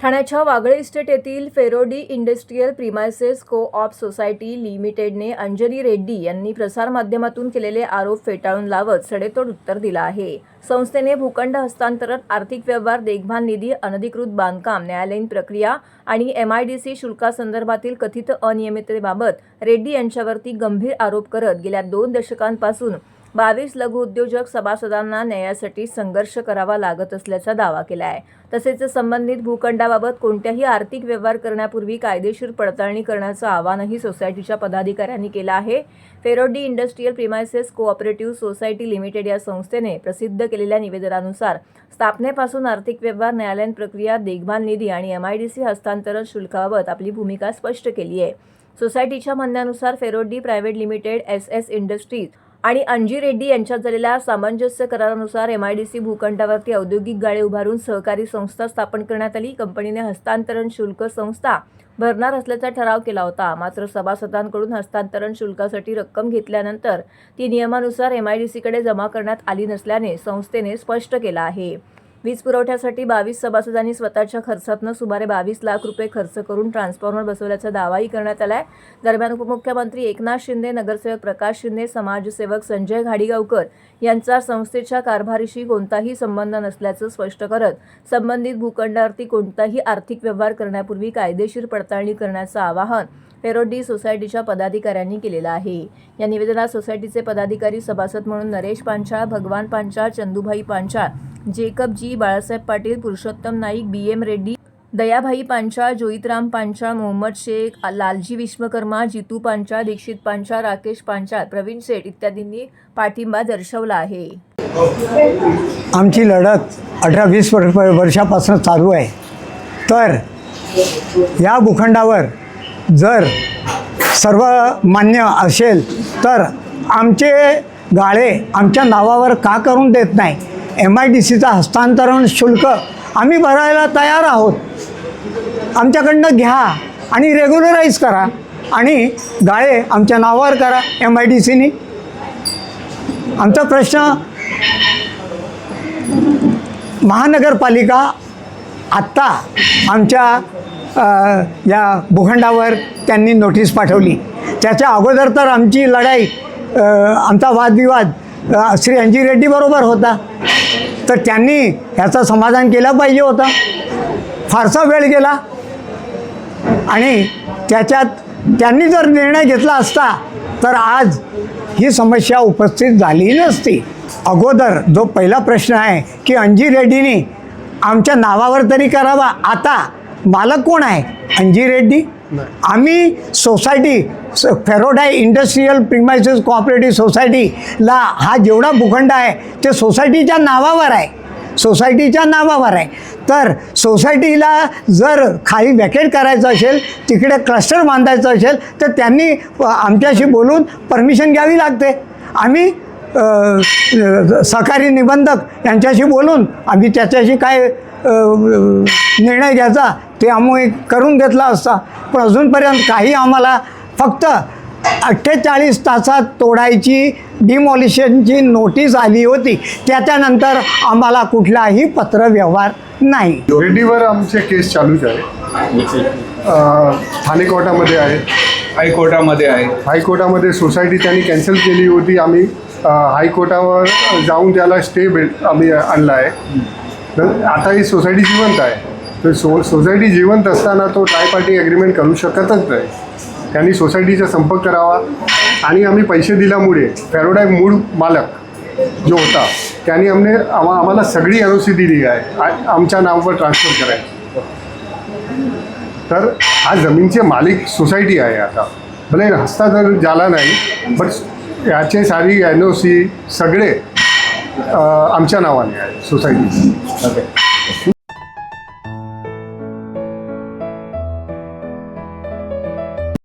ठाण्याच्या वागळे इस्टेट येथील Ferodo industrial premises co-op society लिमिटेडने अंजली रेड्डी यांनी प्रसारमाध्यमातून केलेले आरोप फेटाळून लावत सडेतोड उत्तर दिलं आहे। संस्थेने भूखंड हस्तांतरण, आर्थिक व्यवहार, देखभाल निधी, अनधिकृत बांधकाम, न्यायालयीन प्रक्रिया आणि MIDC शुल्कासंदर्भातील कथित अनियमिततेबाबत रेड्डी यांच्यावरती गंभीर आरोप करत गेल्या 2 दशकांपासून 22 लघु उद्योजक सभासदांना न्यायासाठी संघर्ष करावा लागत असल्याचा दावा केला आहे। तसेच संबंधित भूखंडाबाबत कोणत्याही आर्थिक व्यवहार करण्यापूर्वी कायदेशीर पडताळणी करण्याचं आवाहनही सोसायटीच्या पदाधिकाऱ्यांनी केलं आहे। Ferodo industrial premises cooperative society limited या संस्थेने प्रसिद्ध केलेल्या निवेदनानुसार स्थापनेपासून आर्थिक व्यवहार, न्यायालयीन प्रक्रिया, देखभाल निधी आणि MIDC हस्तांतरण शुल्काबाबत आपली भूमिका स्पष्ट केली आहे। सोसायटीच्या म्हणण्यानुसार फेरोडी प्रायव्हेट लिमिटेड, SS इंडस्ट्रीज आणि अंजी रेड्डी यांच्यात झालेल्या सामंजस्य करारानुसार MIDC भूखंडावरती औद्योगिक गाळे उभारून सहकारी संस्था स्थापन करण्यात आली। कंपनीने हस्तांतरण शुल्क संस्था भरणार असल्याचा ठराव केला होता। मात्र सभासदांकडून हस्तांतरण शुल्कासाठी रक्कम घेतल्यानंतर ती नियमानुसार MIDCकडे जमा करण्यात आली नसल्याने संस्थेने स्पष्ट केलं आहे। वीज पुरवठ्यासाठी 22 सभासदांनी स्वतःच्या खर्चातून सुमारे 22 लाख रुपये खर्च करून ट्रान्सफॉर्मर बसवल्याचा दावाही करण्यात आलाय। दरम्यान उपमुख्यमंत्री एकनाथ शिंदे, नगरसेवक प्रकाश शिंदे, समाजसेवक संजय घाडीगावकर यांचा संस्थेच्या कारभारीशी कोणताही संबंध नसल्याचं स्पष्ट करत संबंधित भूखंडावरती कोणताही आर्थिक व्यवहार करण्यापूर्वी कायदेशीर पडताळणी करण्याचं आवाहन फेरोडी सोसायटीच्या पदाधिकाऱ्यांनी केलेलं आहे। या निवेदनात सोसायटीचे पदाधिकारी सभासद म्हणून नरेश पांचाळ, भगवान पांचाळ, चंदूभाई पांचाळ, जेकब जी, बाळासाहेब पाटील, पुरुषोत्तम नाईक, BM रेड्डी, दयाभाई पांचाळ, जोईतराम पांचाळ, मोहम्मद शेख, लालजी विश्वकर्मा, जितू पांचाळ, दीक्षित पांचाळ, राकेश पांचाळ, प्रवीण शेठ इत्यादींनी पाठिंबा दर्शवला आहे। आमची लढत 18-20 वर्षापासून चालू आहे। तर या भूखंडावर जर सर्व मान्य असेल तर आमचे गाळे आमच्या नावावर का करून देत नाही? MIDCचा हस्तांतरण शुल्क आम्ही भरायला तयार आहोत। आमच्याकडनं घ्या आणि रेग्युलराईज करा आणि गाळे आमच्या नावावर करा MIDCनी। आमचा प्रश्न महानगरपालिका आत्ता आमच्या या भूखंडावर त्यांनी नोटीस पाठवली। त्याच्या अगोदर तर आमची लढाई, आमचा वादविवाद श्री अंजी रेड्डी बरोबर होता, तर त्यांनी ह्याचं समाधान केलं पाहिजे होतं। फारसा वेळ गेला आणि त्याच्यात त्यांनी जर निर्णय घेतला असता तर आज ही समस्या उपस्थित झाली नसती। अगोदर जो पहिला प्रश्न आहे की अंजी रेड्डीने आमच्या नावावर तरी करावा। आता मालक कोण आहे? अंजी रेड्डी। आम्ही सोसायटी फेरोडी इंडस्ट्रियल प्रिमायसेस कोऑपरेटिव्ह सोसायटीला हा जेवढा भूखंड आहे ते सोसायटीच्या नावावर आहे, सोसायटीच्या नावावर आहे। तर सोसायटीला जर खाली वॅकेट करायचं असेल, तिकडे क्लस्टर बांधायचं असेल तर त्यांनी आमच्याशी बोलून परमिशन घ्यावी लागते। आम्ही सहकारी निबंधक यांच्याशी बोलून आम्ही त्याच्याशी काय निर्णय घ्यायचा ते आम्ही करून घेतला असता, पण अजूनपर्यंत काही आम्हाला फक्त 48 तासात तोडायची डिमॉलिशनची नोटीस आली होती। त्याच्यानंतर आम्हाला कुठलाही पत्र व्यवहार नाही। रेड्डीवर आमचे केस चालूच आहे। ठाणे कोर्टामध्ये आहे, हायकोर्टामध्ये आहे। हायकोर्टामध्ये सोसायटी त्यांनी कॅन्सल केली होती। आम्ही हायकोर्टावर जाऊन त्याला स्टे आम्ही आणला आहे। तर आता ही सोसायटी जिवंत आहे। तर सोसायटी जिवंत असताना तो ट्राय पार्टी ॲग्रीमेंट करू शकतच नाही। त्यांनी सोसायटीचा संपर्क करावा आणि आम्ही पैसे दिल्यामुळे फेरोडी मूळ मालक जो होता त्यांनी आम्हाला सगळी NOC दिली आहे आमच्या नावावर ट्रान्सफर करायची। तर हा जमीनचे मालिक सोसायटी आहे। आता भले हस्तांतरण झाला नाही, पण याचे सारी NOC सगळे आमच्या नावाने आहे सोसायटी।